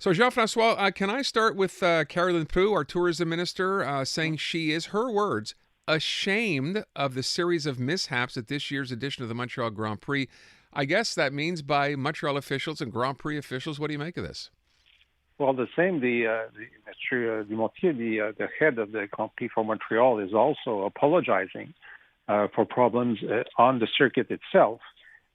So, Jean-Francois, can I start with Caroline Proulx, our tourism minister, saying she is, her words, ashamed of the series of mishaps at this year's edition of the Montreal Grand Prix. I guess that means by Montreal officials and Grand Prix officials. What do you make of this? Well, the same, Mr. Dumontier, the head of the Grand Prix for Montreal, is also apologizing for problems on the circuit itself.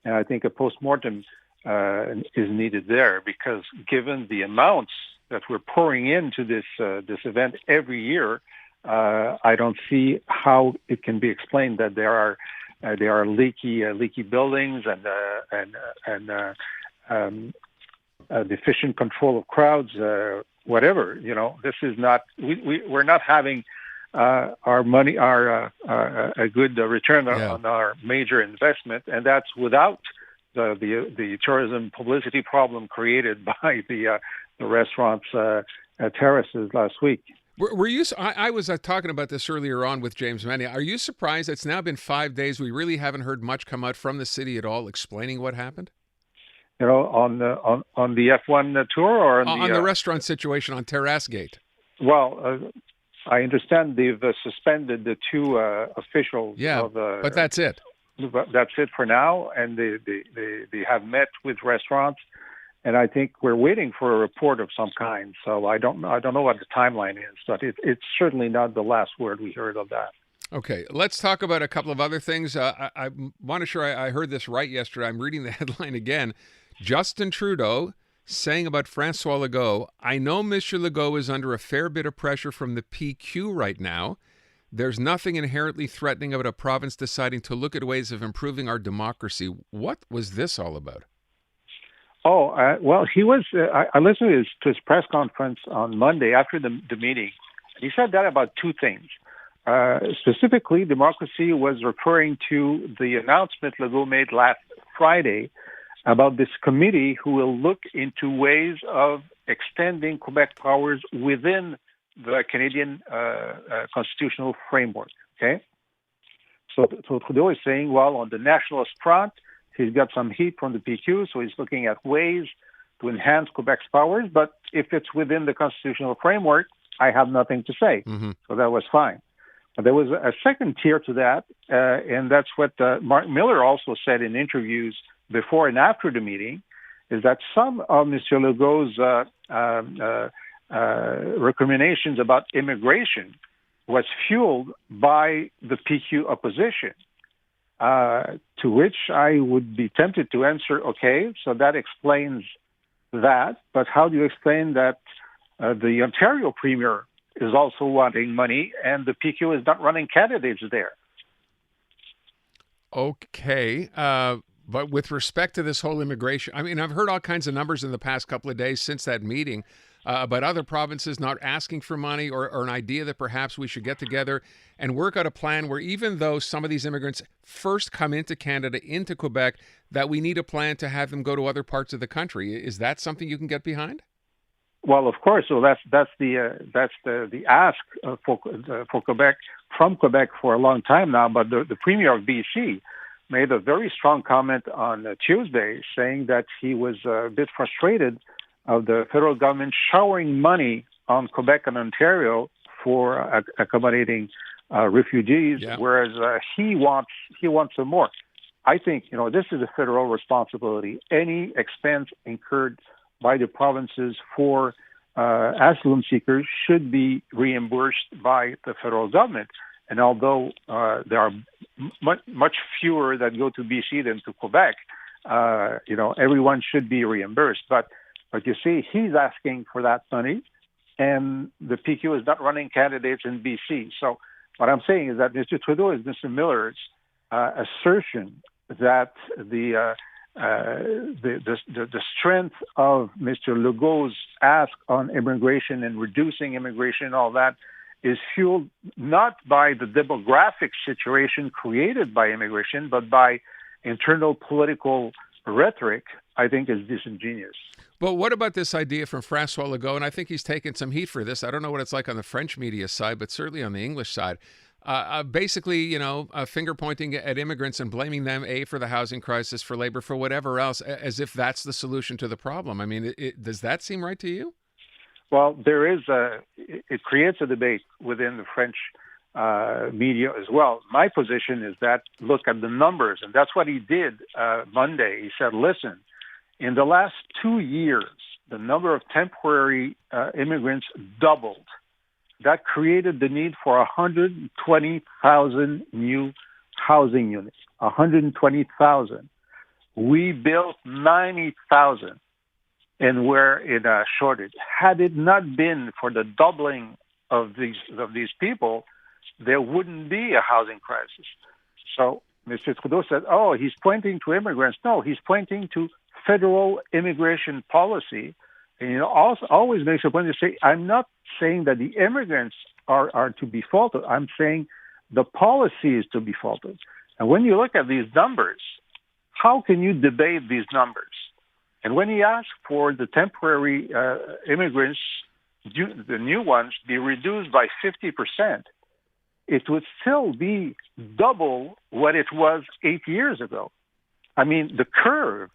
And I think a postmortem is needed there, because given the amounts that we're pouring into this event every year, I don't see how it can be explained that there are leaky buildings and deficient control of crowds, whatever. This is not. We're not having our money, a good return on our major investment, and that's without the tourism publicity problem created by the restaurants' terraces last week. Were you? I was talking about this earlier on with James Manny. Are you surprised it's now been 5 days? We really haven't heard much come out from the city at all explaining what happened? On the F1 tour, or on the restaurant situation on Terrace Gate? Well, I understand they've suspended the two officials. Yeah, but that's it. That's it for now, and they have met with restaurants, and I think we're waiting for a report of some kind. So I don't know what the timeline is, but it's certainly not the last word we heard of that. Okay, let's talk about a couple of other things. I want to sure I heard this right yesterday. I'm reading the headline again. Justin Trudeau saying about Francois Legault, I know Mr. Legault is under a fair bit of pressure from the PQ right now. There's nothing inherently threatening about a province deciding to look at ways of improving our democracy. What was this all about? Oh, well, he was. I listened to his press conference on Monday after the meeting. He said that about two things. Specifically, democracy was referring to the announcement Legault made last Friday about this committee who will look into ways of extending Quebec powers within the Canadian constitutional framework. Okay, so Trudeau is saying, well, on the nationalist front, he's got some heat from the PQ, so he's looking at ways to enhance Quebec's powers. But if it's within the constitutional framework, I have nothing to say. Mm-hmm. So that was fine. But there was a second tier to that, and that's what Mark Miller also said in interviews before and after the meeting, is that some of Mr. Legault's recriminations about immigration was fueled by the PQ opposition, to which I would be tempted to answer, okay, so that explains that, but how do you explain that the Ontario Premier is also wanting money and the PQ is not running candidates there? Okay, but with respect to this whole immigration, I mean, I've heard all kinds of numbers in the past couple of days since that meeting about other provinces not asking for money or an idea that perhaps we should get together and work out a plan where even though some of these immigrants first come into Canada, into Quebec, that we need a plan to have them go to other parts of the country. Is that something you can get behind? Well, of course. So that's the ask for Quebec, from Quebec for a long time now. But the Premier of BC made a very strong comment on Tuesday, saying that he was a bit frustrated of the federal government showering money on Quebec and Ontario for accommodating refugees, whereas he wants some more. I think this is a federal responsibility. Any expense incurred by the provinces for asylum seekers should be reimbursed by the federal government. And although there are much fewer that go to BC than to Quebec, everyone should be reimbursed. But you see, he's asking for that money, and the PQ is not running candidates in BC. So what I'm saying is that Mr. Trudeau is Mr. Miller's assertion that the strength of Mr. Legault's ask on immigration and reducing immigration and all that is fueled not by the demographic situation created by immigration, but by internal political rhetoric, I think is disingenuous. But what about this idea from Francois Legault? And I think he's taken some heat for this. I don't know what it's like on the French media side, but certainly on the English side. Basically, finger pointing at immigrants and blaming them, A, for the housing crisis, for labor, for whatever else, as if that's the solution to the problem. I mean, does that seem right to you? Well, it creates a debate within the French media as well. My position is that look at the numbers, and that's what he did Monday. He said, listen, in the last 2 years, the number of temporary immigrants doubled. That created the need for 120,000 new housing units, 120,000. We built 90,000, and we're in a shortage. Had it not been for the doubling of these people, there wouldn't be a housing crisis. So Mr. Trudeau said, oh, he's pointing to immigrants. No, he's pointing to federal immigration policy. And also always makes a point to say, I'm not saying that the immigrants are to be faulted. I'm saying the policy is to be faulted. And when you look at these numbers, how can you debate these numbers? And when he asked for the temporary immigrants, the new ones, be reduced by 50%, it would still be double what it was 8 years ago. I mean, the curve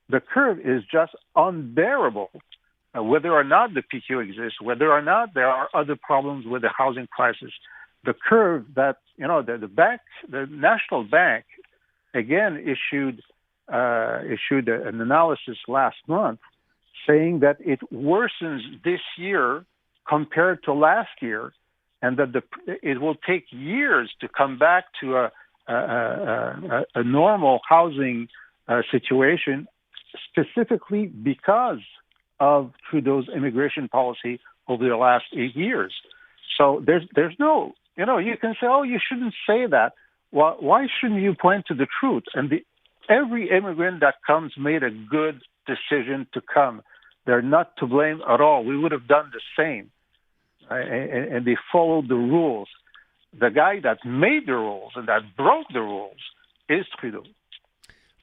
is just unbearable. Whether or not the PQ exists, whether or not there are other problems with the housing crisis, the curve that the National Bank again issued an analysis last month saying that it worsens this year compared to last year, and that it will take years to come back to a normal housing situation, specifically because of Trudeau's immigration policy over the last 8 years. So there's no, you can say, oh, you shouldn't say that. Well, why shouldn't you point to the truth? And every immigrant that comes made a good decision to come. They're not to blame at all. We would have done the same. And they followed the rules. The guy that made the rules and that broke the rules is Trudeau.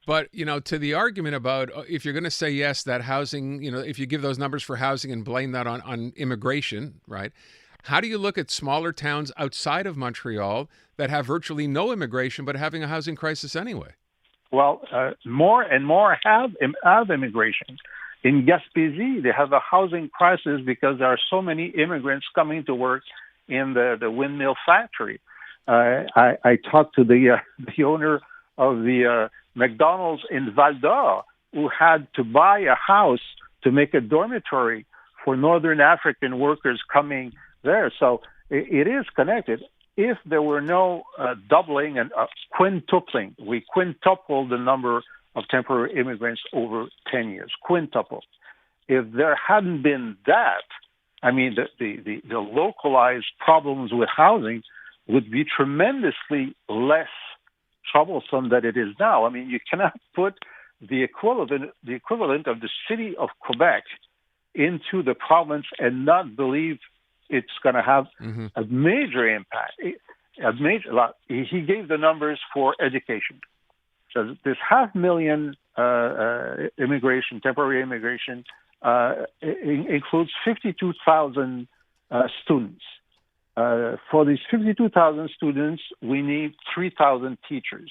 But, to the argument about if you're going to say, yes, that housing, if you give those numbers for housing and blame that on immigration, right? How do you look at smaller towns outside of Montreal that have virtually no immigration but having a housing crisis anyway? Well, more and more have immigration. In Gaspésie, they have a housing crisis because there are so many immigrants coming to work in the windmill factory. I talked to the owner of the McDonald's in Val d'Or, who had to buy a house to make a dormitory for Northern African workers coming there. So it is connected. If there were no doubling and quintupling, we quintupled the number of temporary immigrants over 10 years, quintuple. If there hadn't been that, I mean, the localized problems with housing would be tremendously less troublesome than it is now. I mean, you cannot put the equivalent of the city of Quebec into the province and not believe it's going to have a major impact. He gave the numbers for education. So this 500,000 temporary immigration, includes 52,000 students. For these 52,000 students, we need 3,000 teachers.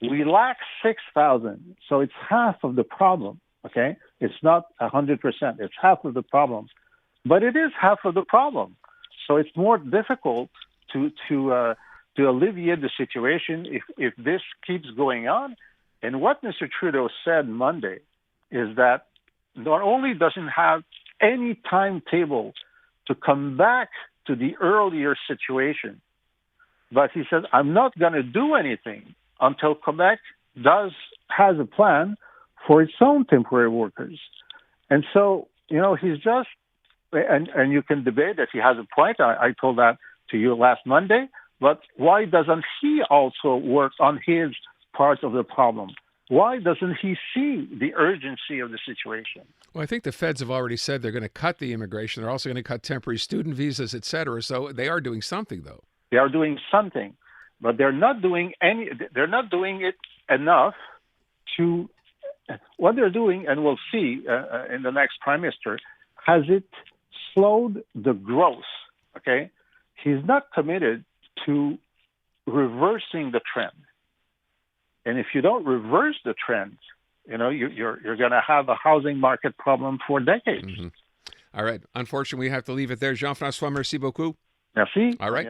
We lack 6,000, so it's half of the problem, okay? It's not 100%, it's half of the problem. But it is half of the problem. So it's more difficult to alleviate the situation if this keeps going on. And what Mr. Trudeau said Monday is that not only doesn't have any timetable to come back to the earlier situation, but he says, I'm not going to do anything until Quebec has a plan for its own temporary workers. And so, he's just, and you can debate that he has a point. I told that to you last Monday. But why doesn't he also work on his part of the problem? Why doesn't he see the urgency of the situation? Well, I think the feds have already said they're going to cut the immigration. They're also going to cut temporary student visas, et cetera. So they are doing something, though. They are doing something, but they're not doing They're not doing it enough to. What they're doing, and we'll see in the next prime minister, has it slowed the growth? Okay, he's not committed to reversing the trend. And if you don't reverse the trend, you're going to have a housing market problem for decades. All right. Unfortunately, we have to leave it there. Jean-François, merci beaucoup. Merci. All right.